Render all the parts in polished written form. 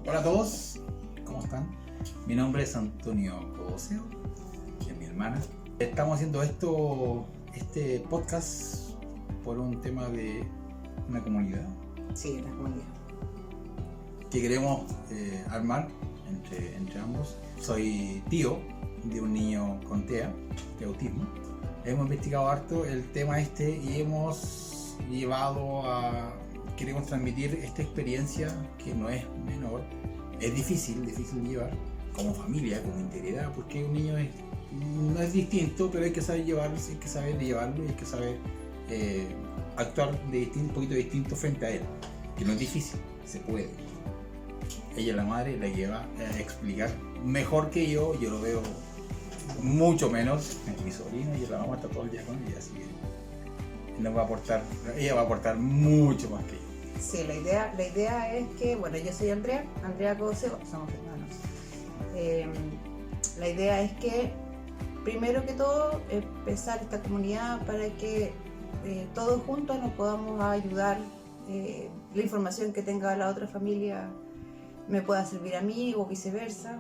Hola a todos, ¿cómo están? Mi nombre es Antonio Codoseo, es mi hermana. Estamos haciendo este podcast por un tema de una comunidad. Sí, una comunidad. Que queremos armar entre ambos. Soy tío de un niño con TEA, de autismo. Hemos investigado harto el tema y hemos queremos transmitir esta experiencia que no es menor. Es difícil de llevar como familia, como integridad, porque un niño no es distinto, pero hay que saber llevarlo, hay que saber llevarlo y hay que saber actuar un poquito distinto frente a él, que no es difícil, se puede. Ella, la madre, la lleva a explicar mejor que yo lo veo mucho menos. Mi sobrina, y la mamá está todo el día con ella, así que ella va a aportar mucho más que yo. Sí, la idea es que, bueno, yo soy Andrea Codoseo, somos hermanos. La idea es que, primero que todo, empezar esta comunidad para que todos juntos nos podamos ayudar. La información que tenga la otra familia me pueda servir a mí o viceversa.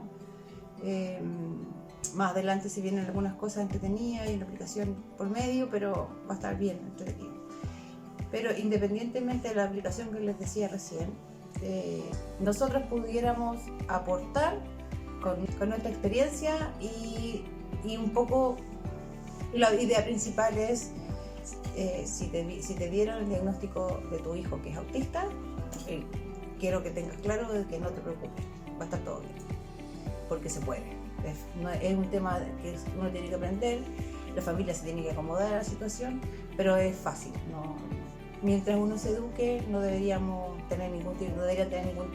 Más adelante se vienen algunas cosas entretenidas y una aplicación por medio, pero va a estar bien entretenido. Pero independientemente de la aplicación que les decía recién, nosotros pudiéramos aportar con nuestra experiencia y un poco la idea principal es si te dieron el diagnóstico de tu hijo que es autista, quiero que tengas claro de que no te preocupes, va a estar todo bien, porque se puede. Es un tema que uno tiene que aprender, la familia se tiene que acomodar a la situación, pero es fácil. Mientras uno se eduque no debería tener ningún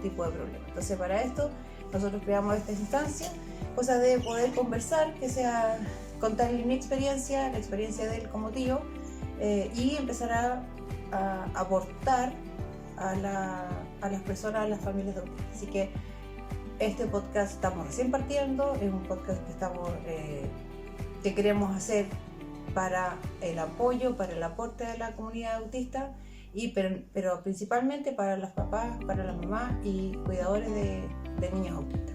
tipo de problema. Entonces, para esto nosotros creamos esta instancia, cosa de poder conversar, que sea contarle mi experiencia, la experiencia de él como tío, y empezar a aportar a las personas, a las familias de autistas. Así que este podcast estamos recién partiendo, es un podcast que queremos hacer para el apoyo, para el aporte de la comunidad autista, pero principalmente para los papás, para las mamás y cuidadores de niños autistas.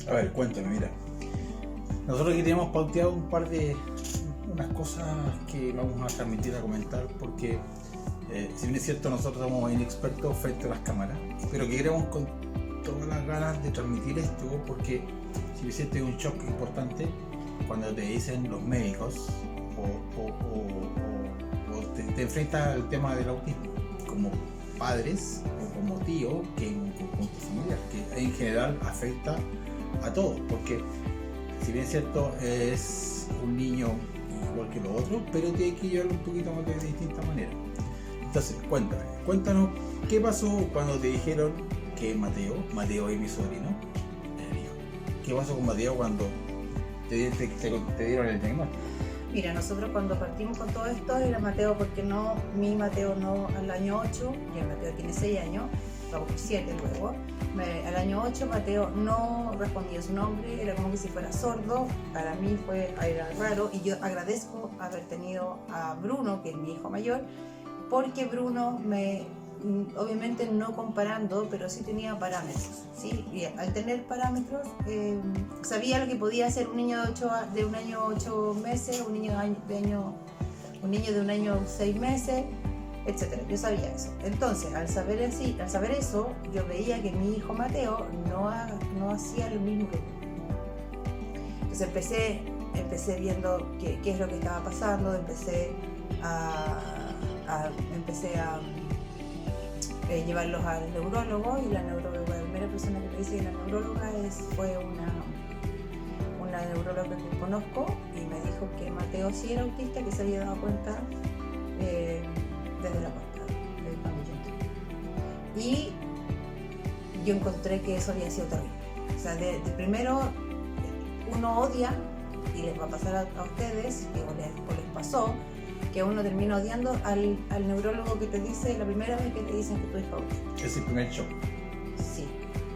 A ver, cuéntame, mira. Nosotros aquí tenemos pauteado unas cosas que vamos a transmitir, a comentar, porque si bien es cierto, nosotros somos inexpertos frente a las cámaras, pero que queremos con todas las ganas de transmitir esto, porque si bien sientes un shock importante cuando te dicen los médicos o te enfrentas al tema del autismo como padres o como tío, que es un conjunto familiar que en general afecta a todos, porque si bien es cierto es un niño igual que los otros, pero tiene que llevarlo un poquito más de distinta manera. Entonces, cuéntanos qué pasó cuando te dijeron que Mateo es mi sobrino, ¿qué pasó con Mateo cuando te dieron el diagnóstico? Mira, nosotros cuando partimos con todo esto era Mateo, porque mi Mateo no al año 8, y el Mateo tiene 6 años, vamos por 7 luego, al año 8 Mateo no respondía su nombre, era como que si fuera sordo. Para mí era raro, y yo agradezco haber tenido a Bruno, que es mi hijo mayor, porque Bruno obviamente no comparando, pero sí tenía parámetros, ¿sí? Y al tener parámetros sabía lo que podía hacer un niño de un año 8 meses, un niño de un año 6 meses, etc. Yo sabía eso. Entonces, al saber eso, yo veía que mi hijo Mateo no hacía lo mismo que yo. Entonces empecé viendo qué es lo que estaba pasando, empecé a llevarlos al neurólogo, y la primera persona que me dice que la neuróloga fue una neuróloga que conozco, y me dijo que Mateo sí era autista, que se había dado cuenta desde la puerta del pabellón. Y yo encontré que eso había sido terrible. O sea, de primero uno odia, y les va a pasar a ustedes, o les pasó, que uno termina odiando al neurólogo que te dice la primera vez que te dicen que tu hijo es autista. Es el primer shock.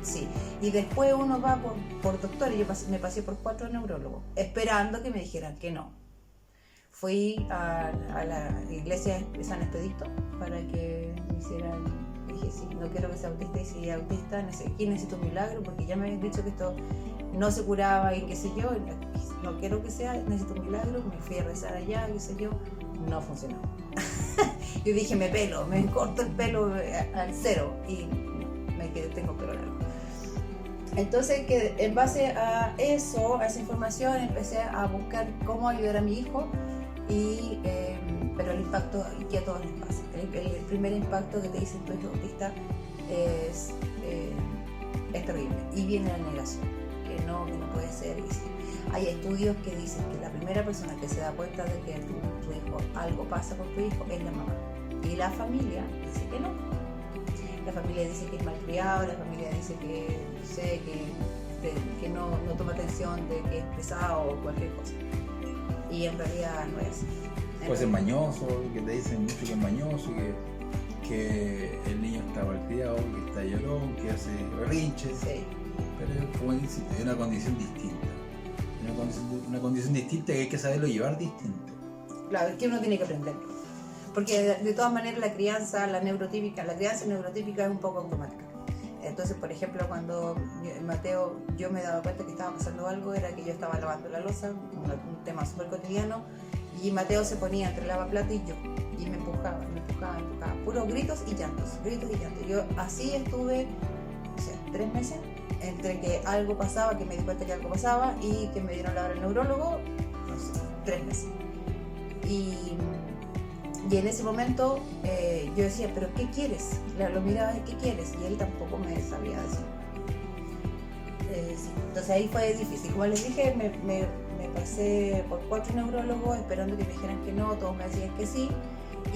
Sí. Y después uno va por doctores. Yo me pasé por 4 neurólogos, esperando que me dijeran que no. fui a la iglesia de San Expedito para que me hicieran. Dije, sí, no quiero que sea autista, y si es autista, aquí necesito un milagro, porque ya me habían dicho que esto no se curaba y qué sé yo, no quiero que sea, necesito un milagro. Me fui a rezar allá, qué sé yo, no funcionó. Yo dije, me corto el pelo al cero y me quedé, tengo pelo largo. Entonces, que en base a eso, a esa información, empecé a buscar cómo ayudar a mi hijo, pero el impacto que a todos les pasa. El primer impacto que te dicen tu hijo autista es terrible, y viene la negación, que no puede ser. Y sí. Hay estudios que dicen que la primera persona que se da cuenta de que tu hijo, algo pasa con tu hijo, es la mamá, y la familia dice que no. La familia dice que es malcriado, la familia dice que no sé, que no toma atención, de que es pesado o cualquier cosa, y en realidad no es así. Puede ser mañoso, que te dicen mucho que es mañoso, que el niño está malcriado, que está llorón, que hace berrinches. Sí. Pero como dices, es una condición distinta. Una condición distinta que hay que saberlo llevar distinto. Claro, es que uno tiene que aprenderlo. Porque de todas maneras la crianza neurotípica es un poco automática. Entonces, por ejemplo, cuando Mateo, yo me daba cuenta que estaba pasando algo, era que yo estaba lavando la loza, un tema súper cotidiano, y Mateo se ponía entre lavaplatos y yo, y me empujaba, puros gritos y llantos. Yo así estuve, 3 meses, entre que algo pasaba, que me di cuenta que algo pasaba, y que me dieron la hora al neurólogo, 3 meses. Y en ese momento yo decía, ¿pero qué quieres? Lo miraba, ¿qué quieres? Y él tampoco me sabía decir. Sí. Entonces ahí fue difícil. Como les dije, me pasé por 4 neurólogos esperando que me dijeran que no, todos me decían que sí.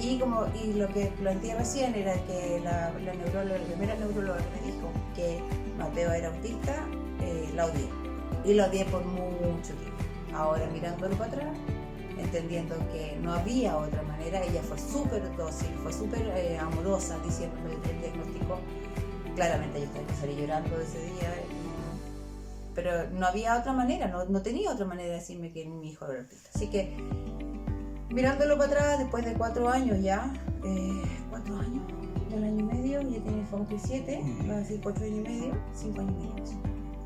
Y lo que planteé recién era que la primera neuróloga que me dijo que Mateo era autista, la odié. Y la odié por mucho tiempo. Ahora mirándolo para atrás, entendiendo que no había otra manera, ella fue súper dócil, fue súper amorosa diciéndome el diagnóstico. Claramente yo salí llorando ese día, pero no había otra manera, no tenía otra manera de decirme que mi hijo era autista. Así que mirándolo para atrás, después de 4 años ya, 4 años, 1 año y medio, ya tiene 7, va a decir 4 años y medio, 5 años y medio.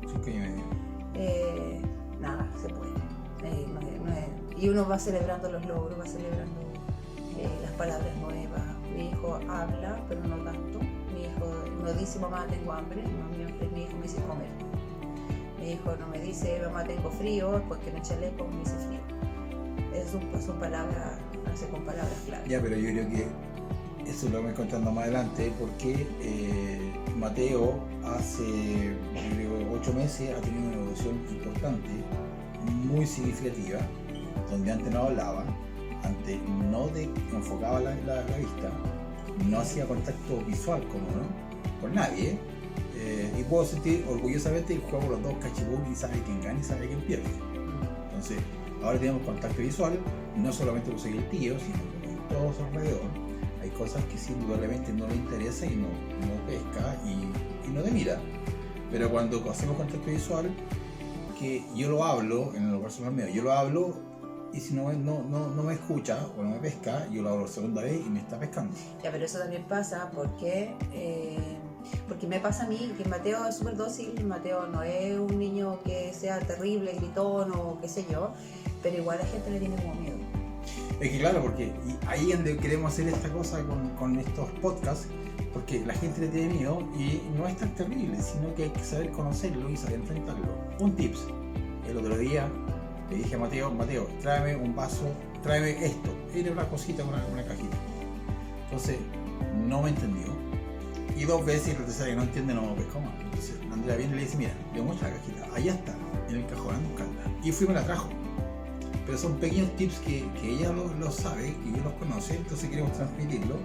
5 años y medio. Nada, se puede. Y uno va celebrando los logros, va celebrando las palabras nuevas. Mi hijo habla, pero no tanto. Mi hijo no dice, mamá, tengo hambre. No, mi hijo me dice comer. Mi hijo no me dice, mamá, tengo frío, porque en el chaleco me dice frío. Son palabras, hace con palabras claras. Ya, pero yo creo que eso lo vamos contando más adelante, porque Mateo hace 8 meses ha tenido una evolución importante, muy significativa, donde antes no hablaba, antes no enfocaba la vista, no hacía contacto visual con nadie, y puedo sentir orgullosamente que jugamos los dos cachipún y sabe quién gana y sabe quién pierde. Entonces, ahora tenemos contacto visual, no solamente lo sigue el tío, sino con todo su alrededor. Hay cosas que sí, indudablemente no le interesa y no pesca y no te mira. Pero cuando hacemos contacto visual, que yo lo hablo, en lo personal mío, yo lo hablo, y si no me escucha o no me pesca, yo lo hablo la segunda vez y me está pescando. Ya, pero eso también pasa porque me pasa a mí, que Mateo es súper dócil. Mateo no es un niño que sea terrible, gritón o qué sé yo, pero igual a la gente le tiene como miedo. Es que claro, porque ahí es donde queremos hacer esta cosa con estos podcasts, porque la gente le tiene miedo y no es tan terrible, sino que hay que saber conocerlo y saber enfrentarlo. Un tips: el otro día le dije a Mateo, tráeme un vaso, tráeme esto. Era una cosita, una cajita. Entonces, no me entendió. Y 2 veces, y la tercera que no entiende, no me pescó más. Entonces, Andrea viene y le dice, mira, le muestra la cajita, allá está, en el cajón, anda a buscarla. Y fui y me la trajo. Pero son pequeños tips que ella lo sabe, que ella los conoce, entonces queremos transmitirlo,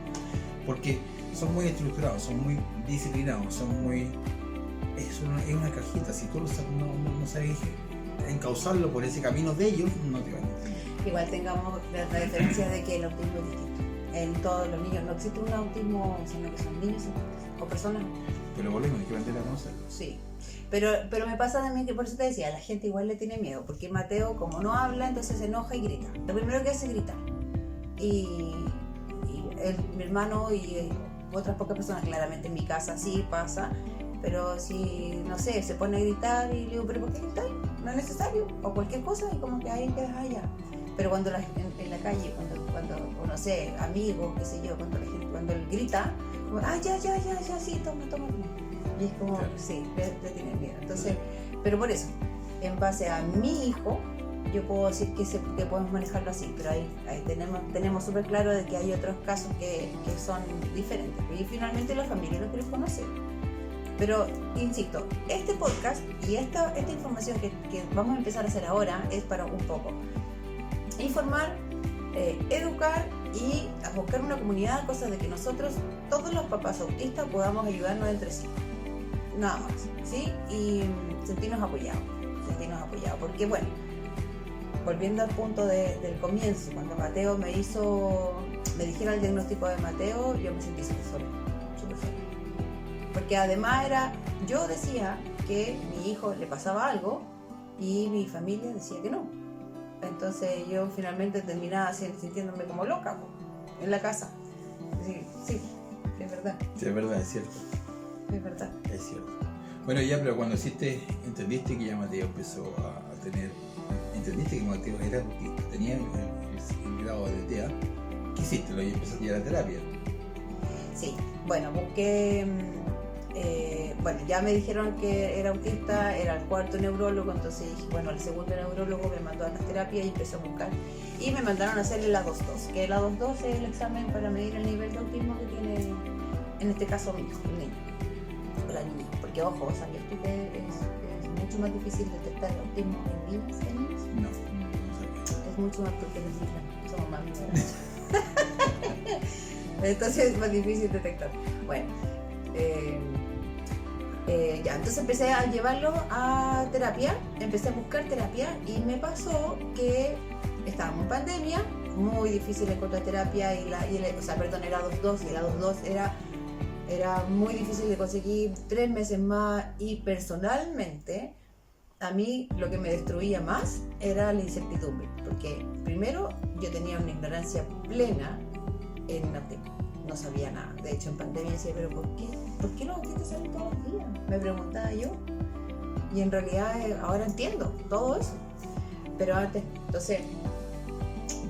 porque son muy estructurados, son muy disciplinados, son muy... Es una cajita, si tú no sabes encauzarlo por ese camino de ellos, no te van a entender. Igual tengamos la diferencia de que el autismo es distinto. en todos los niños. No existe un autismo, sino que son niños o personas. Pero volvemos, hay que aprender a conocerlo. Sí, pero me pasa también que por eso te decía, la gente igual le tiene miedo, porque Mateo como no habla, entonces se enoja y grita. Lo primero que hace es gritar. Y mi hermano y otras pocas personas, claramente en mi casa sí pasa, pero si, no sé, se pone a gritar y le digo, ¿pero por qué gritar? No es necesario, o cualquier cosa, y como que ahí quedas allá. Pero cuando en la calle, cuando o no sé, amigos, qué sé yo, cuando él grita, como, ya, sí, toma. Y es como, claro. Sí, le tienen miedo. Entonces, pero por eso, en base a mi hijo, yo puedo decir que podemos manejarlo así, pero ahí tenemos súper claro de que hay otros casos que son diferentes. Y finalmente la familia lo quiere conocer. Pero, insisto, este podcast y esta información que vamos a empezar a hacer ahora es para un poco informar, educar y a buscar una comunidad, cosas de que nosotros, todos los papás autistas, podamos ayudarnos entre sí. Nada más, ¿sí? Y sentirnos apoyados. Porque, bueno, volviendo al punto del comienzo, cuando Mateo me dijeron el diagnóstico de Mateo, yo me sentí súper sola. Porque además yo decía que mi hijo le pasaba algo y mi familia decía que no. Entonces yo finalmente terminaba sintiéndome como loca en la casa. Sí, es verdad. Sí, es verdad, es cierto. Es verdad. Es cierto. Bueno, ya, pero cuando entendiste que ya Mateo empezó a tener, entendiste que Mateo era autista, tenía el grado de TEA, ¿qué hiciste? ¿Lo empezaste a ir a terapia? Sí, bueno, busqué, ya me dijeron que era autista, era el cuarto neurólogo, entonces dije, bueno, el segundo neurólogo me mandó a las terapias y empecé a buscar. Y me mandaron a hacer el A2-2, que el A2-2 es el examen para medir el nivel de autismo que tiene, en este caso, mi hijo, el niño, o la niña. Porque, ojo, ¿sabías tú que es mucho más difícil detectar el autismo en niñas que en niños? No sabía. Es mucho más porque somos más mineros. Entonces es más difícil detectar. Bueno, entonces empecé a llevarlo a terapia, empecé a buscar terapia y me pasó que estábamos en pandemia, muy difícil encontrar terapia era A2-2 y el A2-2 era muy difícil de conseguir, 3 meses más, y personalmente a mí lo que me destruía más era la incertidumbre, porque primero yo tenía una ignorancia plena en autismo, no sabía nada. De hecho en pandemia decía, pero ¿por qué los autistas salen todos los días? Me preguntaba yo, y en realidad ahora entiendo todo eso, pero antes, entonces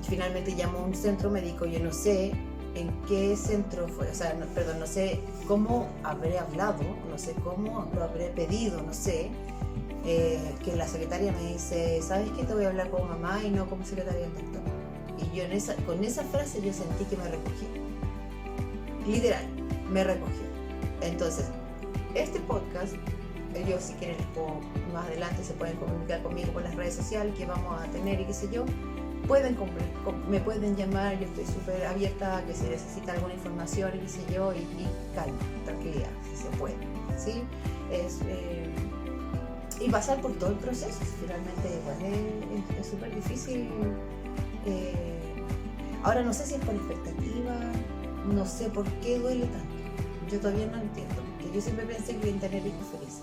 finalmente llamó a un centro médico. Yo no sé en qué centro fue, no sé cómo habré hablado, no sé cómo lo habré pedido, no sé, que la secretaria me dice, ¿sabes qué? Te voy a hablar como mamá y no como secretaria del doctor. Y yo con esa frase yo sentí que me recogió, literal, me recogió. Entonces, este podcast, ellos si quieren más adelante se pueden comunicar conmigo por las redes sociales que vamos a tener y qué sé yo, me pueden llamar, yo estoy súper abierta a que se necesita alguna información y qué sé yo, y calma, tranquilidad, si se puede, ¿sí? Y pasar por todo el proceso, finalmente igual es súper difícil. Ahora no sé si es por expectativa, no sé por qué duele tanto, yo todavía no entiendo, porque yo siempre pensé que iba a tener hijos felices,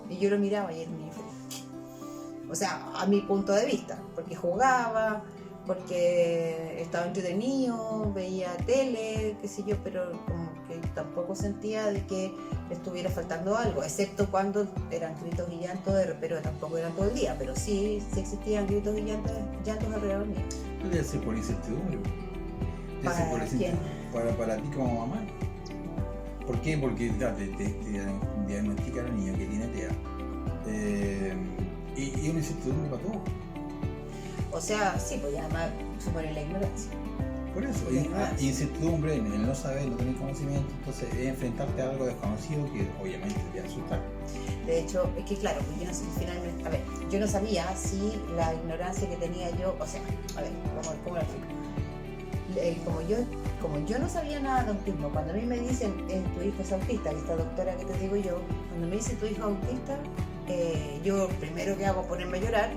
y yo lo miraba y era un niño feliz. O sea, a mi punto de vista, porque jugaba, porque estaba entretenido, veía tele, qué sé yo, pero como que tampoco sentía de que le estuviera faltando algo, excepto cuando eran gritos y llantos, pero tampoco eran todo el día, pero sí existían gritos y llantos alrededor mío. ¿No debe ser por incertidumbre? ¿Para quién? Para ti como mamá. ¿Por qué? Porque te diagnostica a la niña que tiene TEA. Y una incertidumbre para todo. O sea, sí, pues ya además supone la ignorancia. Por eso, incertidumbre, el no saber, no tener conocimiento, entonces es enfrentarte a algo desconocido que obviamente te asusta. De hecho, es que claro, pues yo no sé, finalmente, yo no sabía si la ignorancia que tenía yo, o sea, ¿cómo lo explico? Como yo no sabía nada de autismo, cuando a mí me dicen tu hijo es autista, esta doctora que te digo yo, cuando me dice tu hijo es autista, yo primero que hago es ponerme a llorar,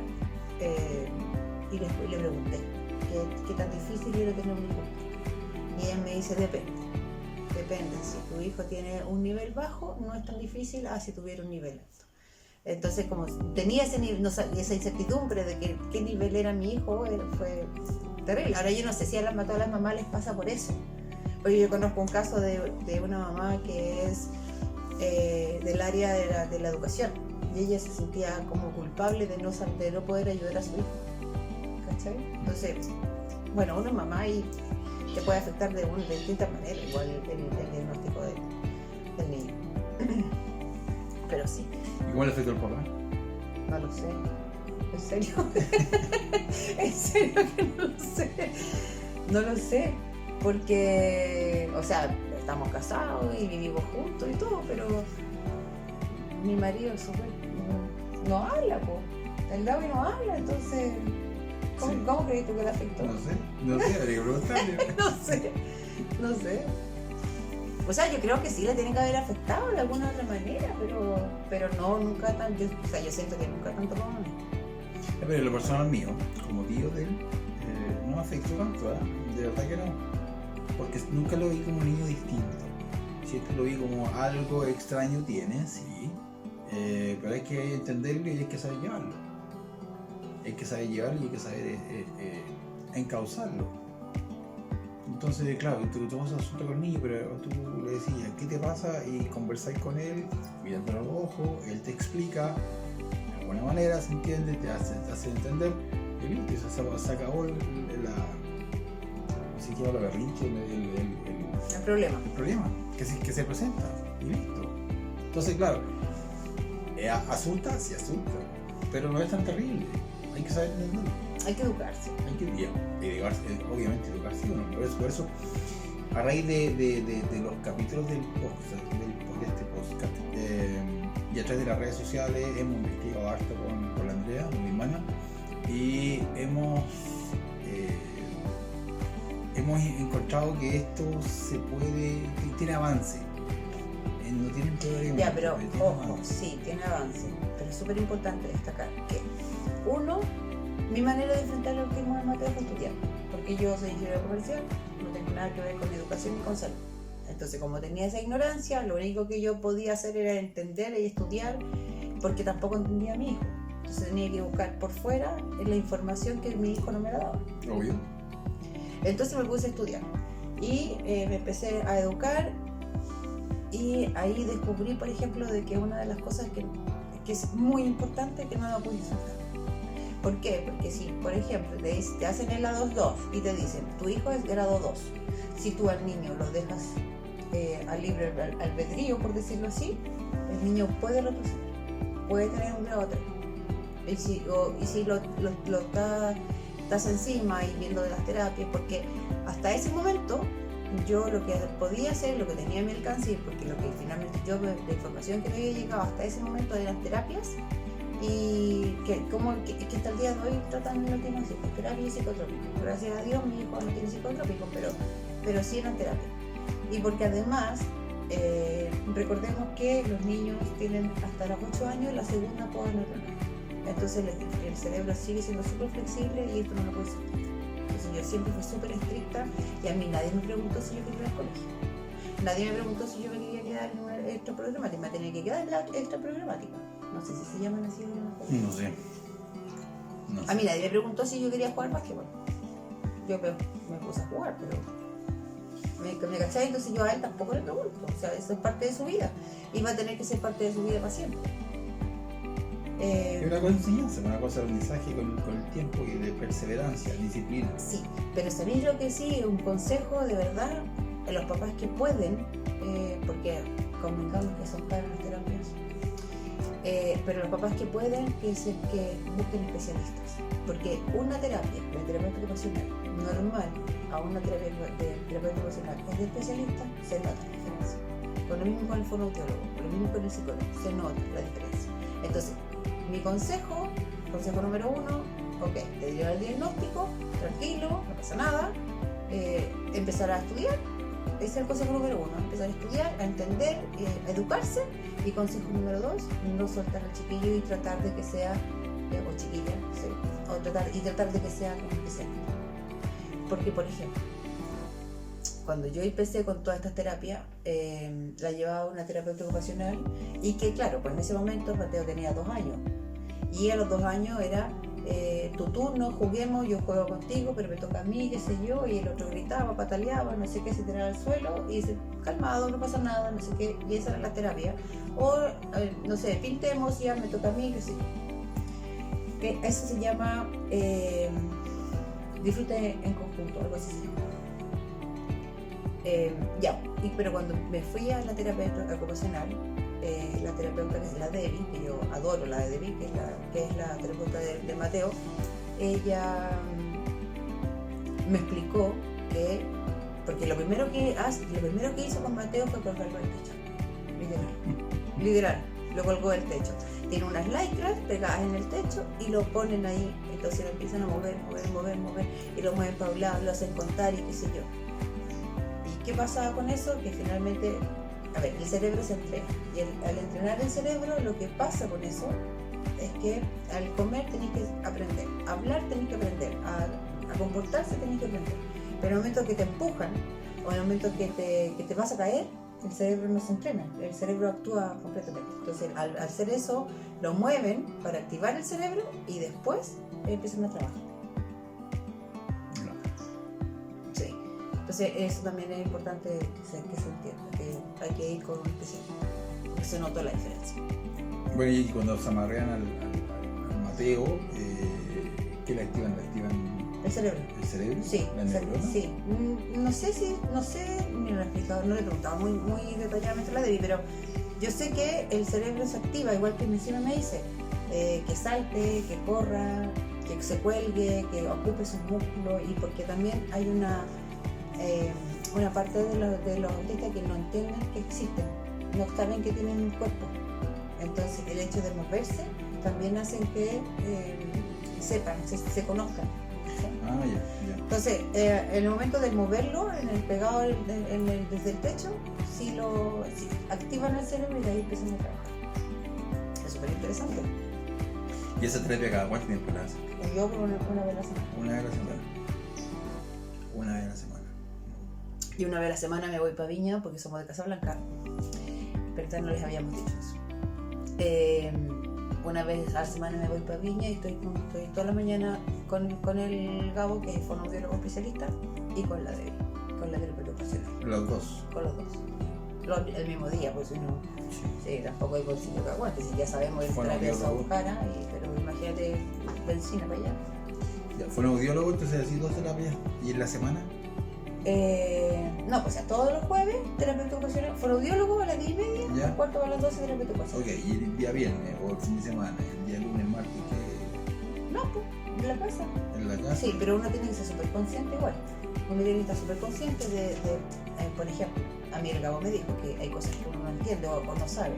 y después le pregunté qué tan difícil era tener un hijo. Y ella me dice, depende. Si tu hijo tiene un nivel bajo, no es tan difícil si tuviera un nivel alto. Entonces, como tenía ese nivel, esa incertidumbre de qué nivel era mi hijo, fue terrible. Ahora yo no sé si a todas las mamás les pasa por eso. Porque yo conozco un caso de una mamá que es del área de la educación. Y ella se sentía como culpable de no poder ayudar a su hijo. ¿Cachai? Entonces, bueno, uno es mamá y te puede afectar de distintas maneras, igual el diagnóstico del niño. Pero sí. ¿Igual afecta al papá? No lo sé. ¿En serio? ¿En serio que no lo sé? No lo sé. Porque, o sea, estamos casados y vivimos juntos y todo, pero mi marido no habla, po. El David no habla, entonces ¿cómo crees tú que le afectó? No sé, habría que preguntarle. no sé. O sea, yo creo que sí le tiene que haber afectado de alguna otra manera, pero no, nunca tan. Yo siento que nunca tanto como a mí. Pero en lo personal mío, como tío de él, no me afectó tanto, de verdad que no. Porque nunca lo vi como un niño distinto. Siempre lo vi como algo extraño tiene, sí. Pero hay que entenderlo y hay que saber llevarlo. Hay que saber llevarlo y hay que saber encauzarlo. Entonces, claro, tú vas a asunto con el niño, pero tú le decías, ¿qué te pasa? Y conversáis con él, mirándolo a los ojos, él te explica, de alguna manera se entiende, te hace entender, y listo, se acabó la berrinche, el problema. El problema que se presenta, y listo. Entonces, claro, asusta, sí asusta, pero no es tan terrible, hay que saber entenderlo. Hay que educarse. Hay que obviamente educarse uno. Por eso, a raíz de los capítulos de este podcast y a través de las redes sociales hemos investigado harto con la Andrea, con mi hermana, y hemos encontrado que esto se puede, tiene avance. No tienen problema. Ya, pero ojo, sí, tiene avance. Pero es súper importante destacar que mi manera de enfrentar el autismo de Mateo fue estudiar, porque yo soy ingeniero comercial, no tengo nada que ver con educación ni con salud. Entonces, como tenía esa ignorancia, lo único que yo podía hacer era entender y estudiar, porque tampoco entendía a mi hijo. Entonces tenía que buscar por fuera la información que mi hijo no me la daba. Obvio. Entonces me puse a estudiar y me empecé a educar, y ahí descubrí, por ejemplo, de que una de las cosas que es muy importante es que no la puedes soltar. ¿Por qué? Porque si, por ejemplo, te hacen el A2-2 y te dicen, tu hijo es grado 2, si tú al niño lo dejas al libre albedrío, por decirlo así, el niño puede retroceder, puede tener un grado 3. Y si lo estás encima y viendo de las terapias, porque hasta ese momento yo lo que podía hacer, lo que tenía a mi alcance, porque lo que finalmente la información que me había llegado hasta ese momento eran terapias, y que hasta el día de hoy tratan el autismo así, terapia y psicotrópico. Gracias a Dios mi hijo no tiene psicotrópico, pero sí eran terapias. Y porque además recordemos que los niños tienen hasta los 8 años la segunda poda neuronal. Entonces el cerebro sigue siendo súper flexible y esto no lo puede ser. Entonces yo siempre fui súper estricta y a mí nadie me preguntó si yo quería ir al colegio. Nadie me preguntó si yo me quería quedar en una extra programática. Me tenía que quedar en la extra programática. No sé si se llaman así. No sé. A mí nadie me preguntó si yo quería jugar básquetbol. Yo me puse a jugar, pero me cachai, entonces yo a él tampoco le pregunto. O sea, eso es parte de su vida. Y va a tener que ser parte de su vida para siempre. Es una cosa de enseñanza, una cosa de aprendizaje con el tiempo y de perseverancia, disciplina. Sí, pero sabéis lo que sí, un consejo de verdad a los papás que pueden, porque convengamos que son caras las terapias, pero los papás que pueden, que busquen especialistas, porque una terapia ocupacional normal a una terapia ocupacional es de especialista, se nota la diferencia. Con lo mismo con el fonoaudiólogo, con lo mismo con el psicólogo, se nota la diferencia. Entonces, mi consejo número 1, ok, te diré el diagnóstico, tranquilo, no pasa nada, empezar a estudiar. Ese es el consejo número 1, empezar a estudiar, a entender, a educarse. Y consejo número 2, no soltar al chiquillo y tratar de que sea, o chiquilla, sí, tratar de que sea como especialista. Porque, por ejemplo, cuando yo empecé con todas estas terapias, la llevaba una terapeuta ocupacional y que claro, pues en ese momento Mateo tenía 2 años y a los 2 años era tu turno, juguemos, yo juego contigo, pero me toca a mí, qué sé yo, y el otro gritaba, pataleaba, no sé qué, se tiraba al suelo y dice, calmado, no pasa nada, no sé qué, y esa era la terapia. O, no sé, pintemos, ya me toca a mí, qué sé yo. Eso se llama disfrute en conjunto, algo así se llama. Pero cuando me fui a la terapeuta ocupacional, la terapeuta que es la Debbie, que yo adoro la de Debbie, que es la terapeuta de Mateo, ella me explicó que, porque lo primero que hizo con Mateo fue colgarlo del techo, literal, lo colgó del techo. Tiene unas lycras pegadas en el techo y lo ponen ahí, entonces lo empiezan a mover, y lo mueven para un lado, lo hacen contar y qué sé yo. ¿Y qué pasaba con eso? Que finalmente, a ver, el cerebro se entrena, y al entrenar el cerebro lo que pasa con eso es que al comer tenéis que aprender, a hablar tenéis que aprender, a comportarse tenéis que aprender, pero en el momento que te empujan o en el momento que te vas a caer, el cerebro no se entrena, el cerebro actúa completamente. Entonces al hacer eso lo mueven para activar el cerebro y después empiezan a trabajar. Sí. Entonces eso también es importante que se entienda, que hay que ir con un especialista, porque se nota la diferencia. Bueno, y cuando se amarrean al Mateo, ¿qué le activan? ¿Le activan el cerebro? ¿El cerebro? Sí. ¿La neurona? Sí. No sé, ni lo he explicado, no le he preguntado muy detalladamente a la Debbie, pero yo sé que el cerebro se activa, igual que encima me dice, que salte, que corra, que se cuelgue, que ocupe sus músculos, y porque también hay una parte de los autistas que no entienden que existen, no saben que tienen un cuerpo. Entonces el hecho de moverse también hace que sepan, se conozcan. ¿Sí? Ya. Entonces, en el momento de moverlo, en el pegado desde el techo, sí activan el cerebro y de ahí empiezan a trabajar. Es súper interesante. ¿Y esa terapia cada cuánto tiempo la hace? Yo por una vez a la semana. Una vez a la semana. Una vez a la semana. Y una vez a la semana me voy para Viña porque somos de Casablanca. Pero no les habíamos dicho eso. Una vez a la semana me voy para Viña y estoy toda la mañana con el Gabo, que es fonoaudiólogo especialista, y con la terapeuta ocupacional. ¿Los dos? Con los dos. El mismo día, pues si no. Sí, tampoco hay bolsillo que aguante, si ya sabemos que la terapia son caras, pero imagínate benzina para allá. Ya, fonoaudiólogo, entonces así 2 terapias. ¿Y en la semana? No, pues todos los jueves, terapeuta ocupacional, fonoaudiólogo a las 10:30, al cuarto a las 12, terapeuta ocupacional. Ok, y el día viernes o el fin de semana, el día lunes, martes, ¿qué? No, pues, en la casa. ¿En la casa? Sí, pero uno tiene que ser súper consciente igual. Uno tiene que estar súper consciente de por ejemplo, a mí el Gabo me dijo que hay cosas que uno no entiende o no sabe.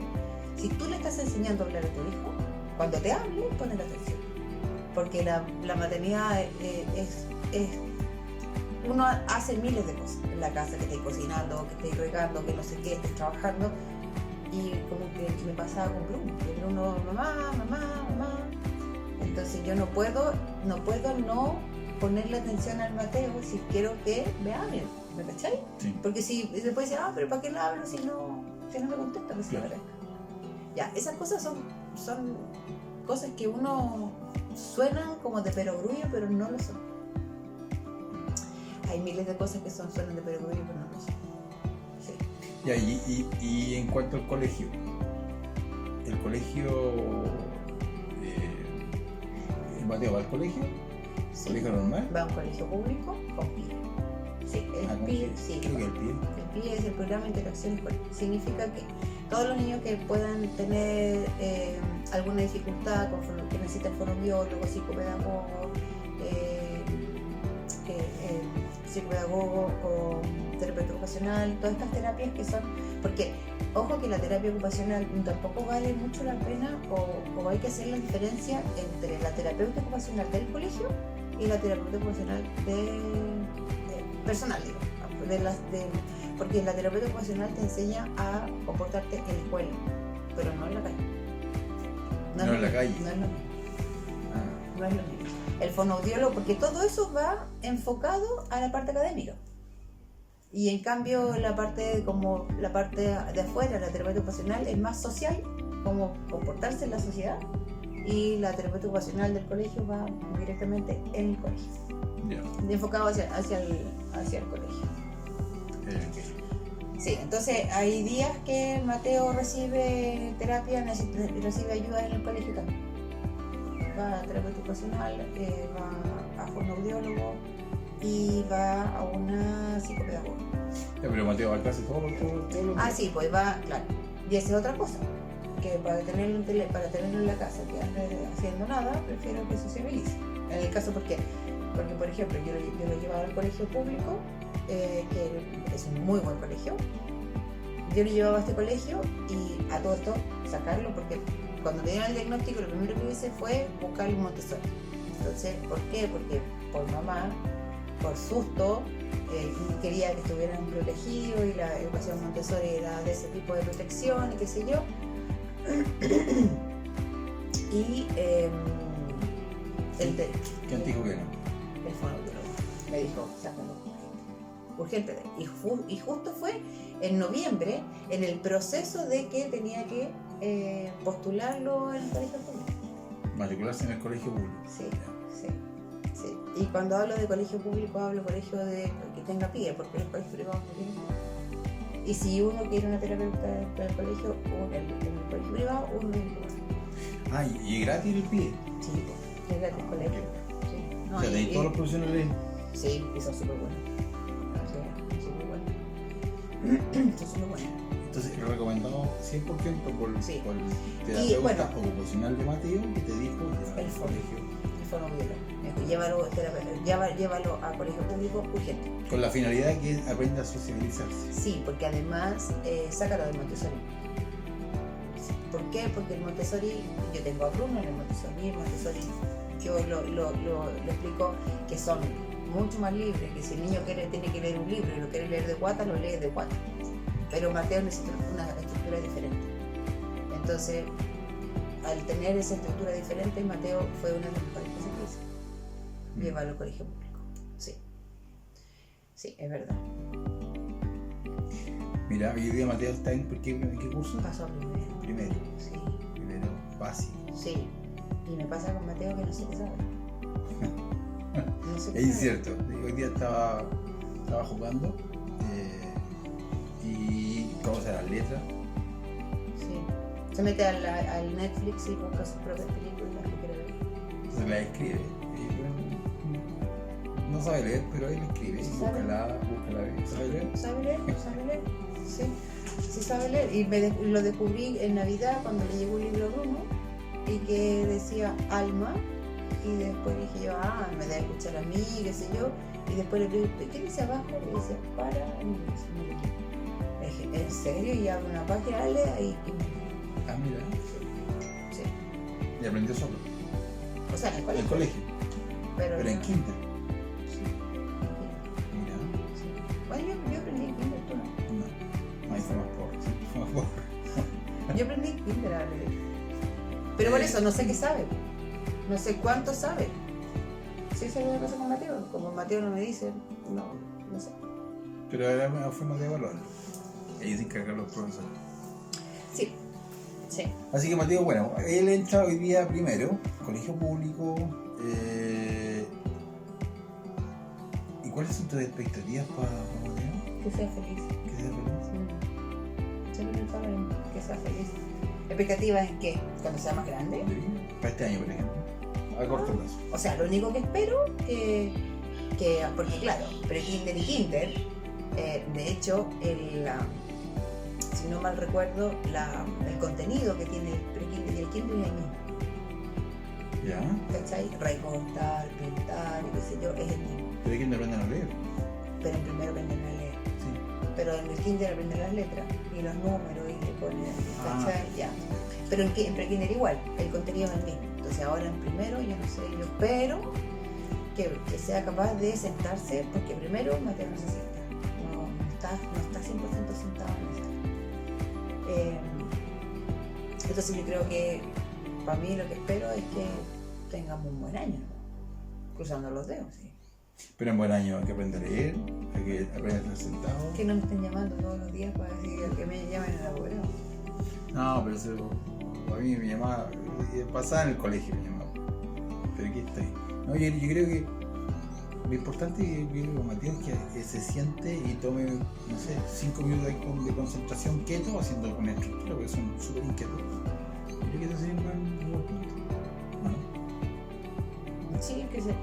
Si tú le estás enseñando a hablar a tu hijo, cuando te hable, ponle atención. Porque la maternidad es uno hace miles de cosas en la casa, que estés cocinando, que estés regando, que no sé qué, estés trabajando, y como que me pasaba con Bruno, que Bruno, mamá, entonces yo no puedo no ponerle atención al Mateo si quiero que me hablen, ¿me cachai? Sí. Porque si después dice, pero ¿para qué le hablo si no me contesta? Pues claro. Ya, esas cosas son cosas que uno suenan como de perogrullo, pero no lo son. Hay miles de cosas que suenan de perogrullo, pero no lo son. Sí. Ya, y en cuanto al colegio, ¿el Mateo va al colegio? Sí. ¿Colegio normal? Va a un colegio público con PIE. Sí, el PIE, sí. ¿Qué es el PIE? El PIE es el programa de interacción escolar. Significa que todos los niños que puedan tener alguna dificultad, que necesiten fonoaudiólogo, psicopedagogo, psicopedagogo o terapeuta ocupacional, todas estas terapias que son, porque ojo que la terapia ocupacional tampoco vale mucho la pena, o hay que hacer la diferencia entre la terapeuta ocupacional del colegio y la terapeuta ocupacional personal, digo, porque la terapeuta ocupacional te enseña a comportarte en la escuela, pero no en la calle. No en la calle. No es lo mismo. No es lo mismo. El fonoaudiólogo, porque todo eso va enfocado a la parte académica. Y en cambio la parte de afuera, la terapia ocupacional, es más social, como comportarse en la sociedad, y la terapia ocupacional del colegio va directamente en el colegio, enfocado hacia el colegio. Sí, entonces hay días que Mateo recibe terapia, recibe ayuda en el colegio también. Va a terapia ocupacional, va a fonoaudiólogo y va a una psicopedagoga. Pero Mateo va a clase todos los días. Sí, pues va, claro. Y esa es otra cosa, que para tenerlo en la casa, que ande haciendo nada, prefiero que sociabilice. En el caso, ¿por qué? Porque, por ejemplo, yo lo llevaba al colegio público, que es un muy buen colegio. Yo lo llevaba a este colegio y a todo esto sacarlo, porque cuando me dieron el diagnóstico lo primero que hice fue buscarle un Montessori. Entonces, ¿por qué? Porque por mamá, por susto, quería que estuvieran protegidos, y la educación Montessori era de ese tipo de protección y qué sé yo. Y ¿Qué antiguo que no? El fonoaudiólogo me dijo, sácalo urgente. Y justo fue en noviembre, en el proceso de que tenía que postularlo en el colegio público. Matricularse en el colegio público. Sí. Y cuando hablo de colegio público, hablo colegio que tenga PIE, porque los colegios privados no tienen PIE. Y si uno quiere una terapeuta en el colegio, en el colegio privado, uno es igual. ¿Y es gratis el PIE? Sí, es gratis el colegio. Sí. No, ¿tenéis todos los profesionales? Sí, y son súper buenos. Son súper buenos. Entonces, lo recomendamos 100% por el terapeuta ocupacional de Mateo, que te dijo el fonoaudiólogo. Llévalo a colegio público urgente. Con la finalidad que aprenda a sociabilizarse. Sí, porque además sácalo del Montessori. ¿Por qué? Porque el Montessori, yo tengo alumnos en el Montessori, yo lo explico que son mucho más libres, que si el niño tiene que leer un libro y lo quiere leer de guata, lo lee de guata. Pero Mateo necesita una estructura diferente. Entonces, al tener esa estructura diferente, Mateo fue una de las mejores cosas que hizo. Llévalo al colegio público. Sí, es verdad. Mira, hoy día Mateo está en qué curso? Pasó Primero. Sí. Primero básico. Sí. Y me pasa con Mateo que no sé qué sabe. No sé qué es sabe. cierto. Hoy día estaba jugando y conoce las letras. Sí. Se mete al Netflix y busca sus propias películas que quiere ver. Se las escribe. No sabe leer, pero él escribe. Búscala. ¿Sabe leer? ¿Sabe leer? Sí sabe leer. Y lo descubrí en Navidad cuando le llegó un libro a Bruno y que decía Alma. Y después dije yo, me debe escuchar a mí, qué sé yo. Y después le pregunté, ¿qué dice abajo? Y dice, para niños. Le dije, ¿en serio? Y abre una página, dale ahí. Mira. Sí. Y aprendió solo. O sea, en el colegio. En el colegio. Pero en kinder. Mira. Sí. Bueno, yo aprendí en kinder, tú no. No, ahí fue más pobre. Yo aprendí en kinder a leer. Pero por eso, no sé qué sabe. No sé cuánto sabe. Sí sé lo que pasa con Mateo. Como Mateo no me dice, no sé. Pero era una forma de evaluar. Ellos se encargan los profesores. Sí. Así que Mateo, bueno, él entra hoy día primero, colegio público. ¿Y cuáles son tus expectativas para Mateo? Que sea feliz. Siempre pensaba en que sea feliz. ¿Expectativas en qué? ¿Cuando sea más grande? Para este año, por ejemplo. A corto plazo. O sea, lo único que espero porque claro, pre-kinder y kinder, de hecho, si no mal recuerdo, el contenido que tiene el pre-kinder y el kinder es el mismo. ¿Ya? ¿Cachai? Recortar, pintar, y qué sé yo, es el mismo. Pero el kinder aprenden a leer. Pero en primero aprenden a leer. Sí. Pero en el kinder aprenden las letras y los números y le ponen, ¿cachai? Ya. Pero en pre-kinder igual, el contenido es el mismo. Entonces ahora en primero, yo no sé, yo espero que sea capaz de sentarse, porque primero Mateo no se sienta, no está 100% sentado en la sala. Entonces yo creo que para mí lo que espero es que tengamos un buen año, cruzando los dedos. ¿Sí? Pero en buen año hay que aprender a leer, para que aprenda a estar sentado. Que no me estén llamando todos los días para decir que me llamen el abuelo. No, pero eso a mí me llamaba, pasaba en el colegio me llamaba. Pero aquí estoy. No, yo creo que lo importante que yo creo, Mateo, es que se siente y tome, no sé, 5 minutos de concentración quieto haciendo con estructura, porque son súper inquietos. Yo creo que eso sería un buen punto. ¿No? Sí, que se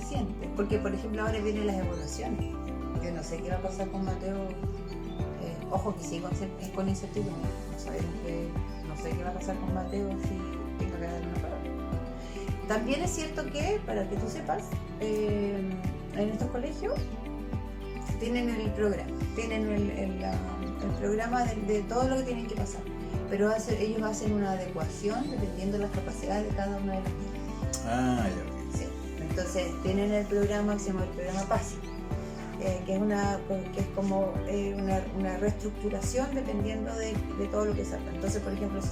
siente. Porque, por ejemplo, ahora vienen las evaluaciones. Yo no sé qué va a pasar con Mateo. Ojo que sí, con incertidumbre. No sé qué va a pasar con Mateo si tengo que darle una palabra. También es cierto que, para que tú sepas, en estos colegios tienen el programa, tienen el programa de todo lo que tienen que pasar, pero ellos hacen una adecuación dependiendo de las capacidades de cada uno de los niños. Ah, ya. Sí. Entonces tienen el programa que se llama el programa PASI, que es como una reestructuración dependiendo de todo lo que salga. Entonces, por ejemplo, si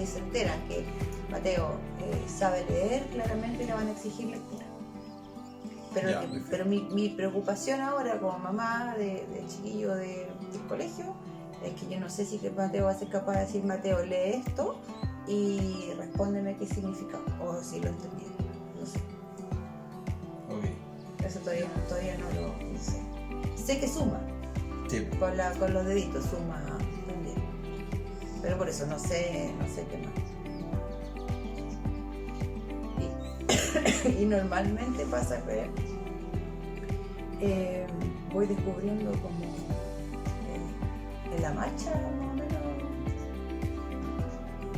se enteran que Mateo sabe leer, claramente le van a exigir lectura. Pero mi preocupación ahora como mamá de chiquillo del colegio es que yo no sé si Mateo va a ser capaz de decir: Mateo, lee esto y respóndeme qué significa, o si lo entendí. No sé. Okay. Eso todavía no lo sé. Sé que suma. Sí. Con los deditos suma también. Pero por eso no sé qué más. Y normalmente pasa que voy descubriendo como en la marcha más o menos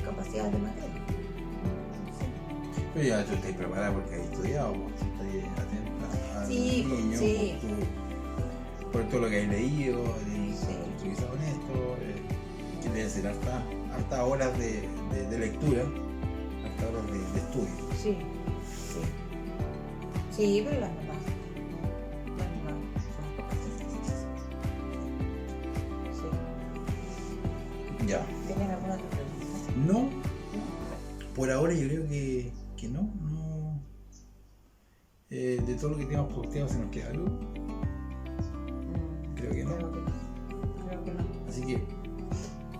capacidades de Mateo. Sí. Pero ya tú estás preparada porque has estudiado, estás atenta al niño, sí. por todo lo que has leído, has utilizado en esto, que debe ser hartas horas de lectura, hartas horas de estudio. Sí, pero las mamás son capaces de hacer eso. Sí. Ya. ¿Tienen alguna otra pregunta? No, por ahora yo creo que no. De todo lo que tenemos posteado, ¿se nos queda algo? Creo que no. Creo que no. Así que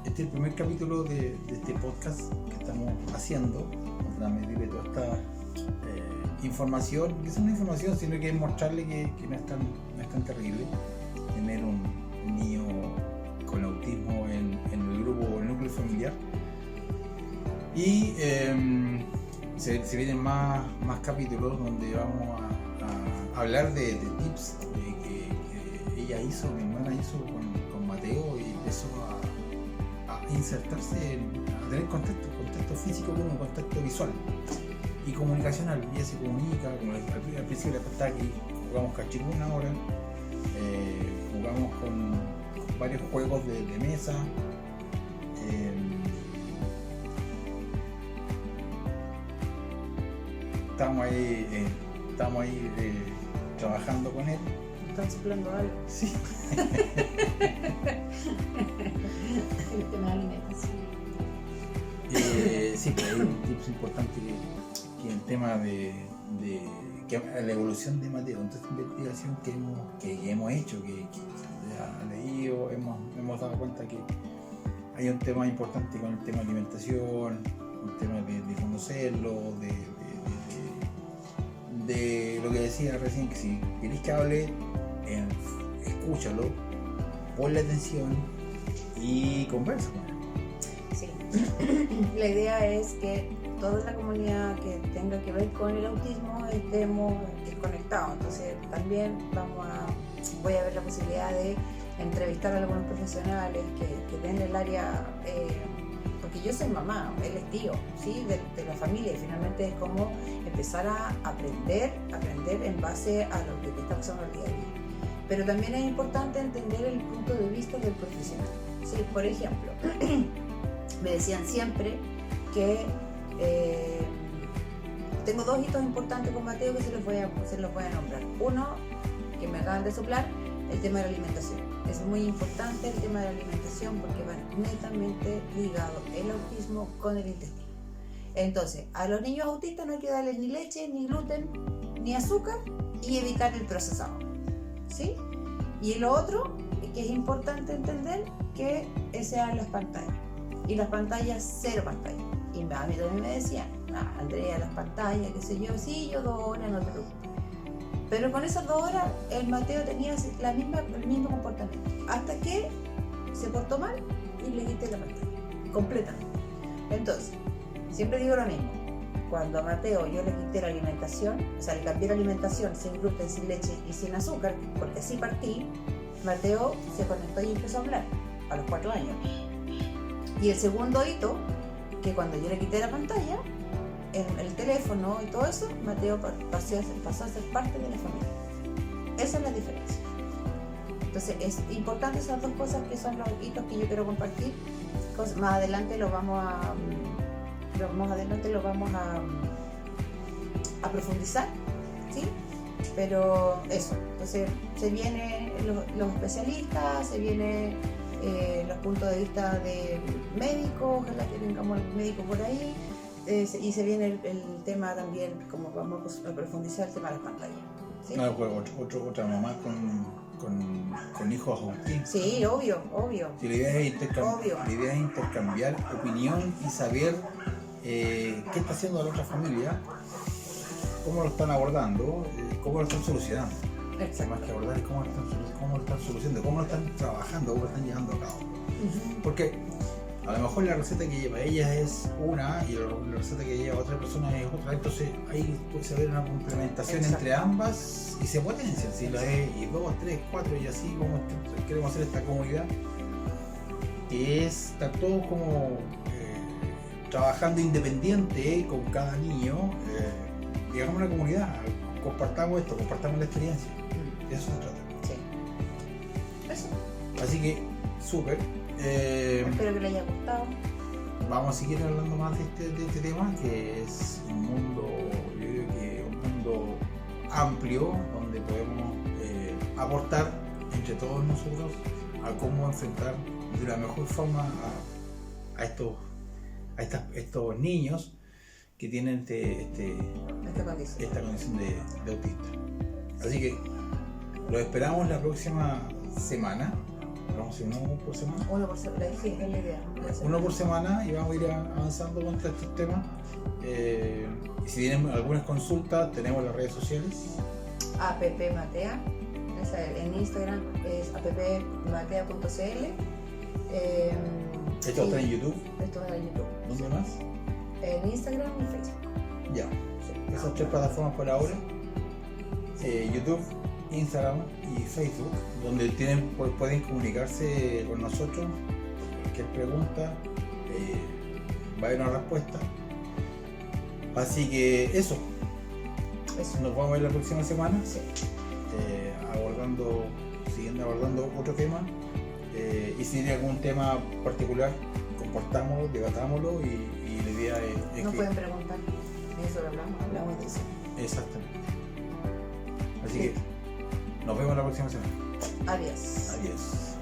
este es el primer capítulo de este podcast que estamos haciendo, transmitirle toda esta información, que es una información, sino que es mostrarle que no es tan terrible tener un niño con autismo en el grupo o el núcleo familiar. Y se vienen más capítulos donde vamos a hablar de tips que ella hizo, mi hermana hizo con Mateo, y empezó a insertarse, a tener contacto físico como contacto visual y comunicacional. Ella se comunica, como al principio le contaba que jugamos cachipún ahora, jugamos con varios juegos de mesa. Estamos ahí trabajando con él. ¿Están soplando algo? Sí. El tema de alimentación. Sí, pero hay un tips importante que el tema de que la evolución de Mateo, en toda esta investigación que hemos hecho, que ha leído, hemos dado cuenta que hay un tema importante con el tema de alimentación, un tema de conocerlo, de lo que decía recién, que si queréis que hable, escúchalo, ponle atención y conversa con él. Sí. La idea es que toda la comunidad que tenga que ver con el autismo estemos conectados. Entonces también voy a ver la posibilidad de entrevistar a algunos profesionales que den el área, porque yo soy mamá, él es tío, ¿sí? de la familia, y finalmente es como empezar a aprender en base a lo que te está pasando el día a día. Pero también es importante entender el punto de vista del profesional. ¿Sí? Por ejemplo, me decían siempre que tengo 2 hitos importantes con Mateo que se los voy a nombrar. Uno, que me acaban de soplar, el tema de la alimentación. Es muy importante el tema de la alimentación porque va netamente ligado el autismo con el intestino. Entonces, a los niños autistas no hay que darles ni leche, ni gluten, ni azúcar, y evitar el procesado. ¿Sí? Y lo otro, que es importante entender, que sean las pantallas. Y las pantallas, 0 pantallas. Y a mí también me decían, Andrea, las pantallas, qué sé yo, sí, yo 2 horas, no te preocupes. Pero con esas 2 horas, el Mateo tenía el mismo comportamiento. Hasta que se portó mal y le quité la pantalla, completamente. Entonces, siempre digo lo mismo. Cuando a Mateo yo le quité la alimentación, o sea, le cambié la alimentación sin gluten, sin leche y sin azúcar, porque así partí, Mateo se conectó y empezó a hablar a los 4 años. Y el segundo hito, que cuando yo le quité la pantalla, el teléfono y todo eso, Mateo pasó a ser parte de la familia. Esa es la diferencia. Entonces es importante esas 2 cosas que son los hitos que yo quiero compartir. Más adelante lo vamos a profundizar, ¿sí? Pero eso, entonces se vienen los especialistas, se vienen los puntos de vista de médicos, ojalá que tengamos el médico por ahí, y se viene el tema también, como vamos a profundizar el tema de las pantallas, ¿sí? Otra mamá con hijos autistas. Sí, obvio. Sí, la idea es intercambiar opinión y saber qué está haciendo la otra familia, cómo lo están abordando, cómo lo están solucionando. Exacto. Más que abordar, cómo lo están solucionando, cómo lo están trabajando, cómo lo están llevando a cabo. Porque a lo mejor la receta que lleva ella es una y la receta que lleva otra persona es otra, entonces ahí puede haber una complementación entre ambas y se potencian, si la es y 2, 3, 4 y así como queremos hacer esta comunidad, que es estar todos como trabajando independiente con cada niño, digamos una comunidad, compartamos esto, compartamos la experiencia, de eso se trata. Sí. Eso. Así que, súper. Espero que les haya gustado. Vamos a seguir hablando más de este tema, que es un mundo, yo creo que un mundo amplio, donde podemos aportar entre todos nosotros a cómo enfrentar de la mejor forma a estos niños que tienen esta condición de autista. Así que los esperamos la próxima semana. Vamos a hacer uno por semana. Uno por semana, sí, es la idea. Uno por semana y vamos a ir avanzando con estos temas. Y si tienen algunas consultas, tenemos las redes sociales. appmatea, en Instagram es appmatea.cl. Esto está en YouTube. Esto está en YouTube. ¿Dónde más? En Instagram y Facebook. Ya. Esas 3 plataformas por ahora. YouTube, Instagram y Facebook, donde pueden comunicarse con nosotros. Cualquier pregunta, va a haber una respuesta. Así que eso. Nos vamos a ver la próxima semana. Sí. Siguiendo abordando otro tema. Y si tiene algún tema particular, compartámoslo, debatámoslo y la idea es no que... pueden preguntar, eso lo hablamos de eso. Exactamente. Así que nos vemos la próxima semana. Adiós. Adiós.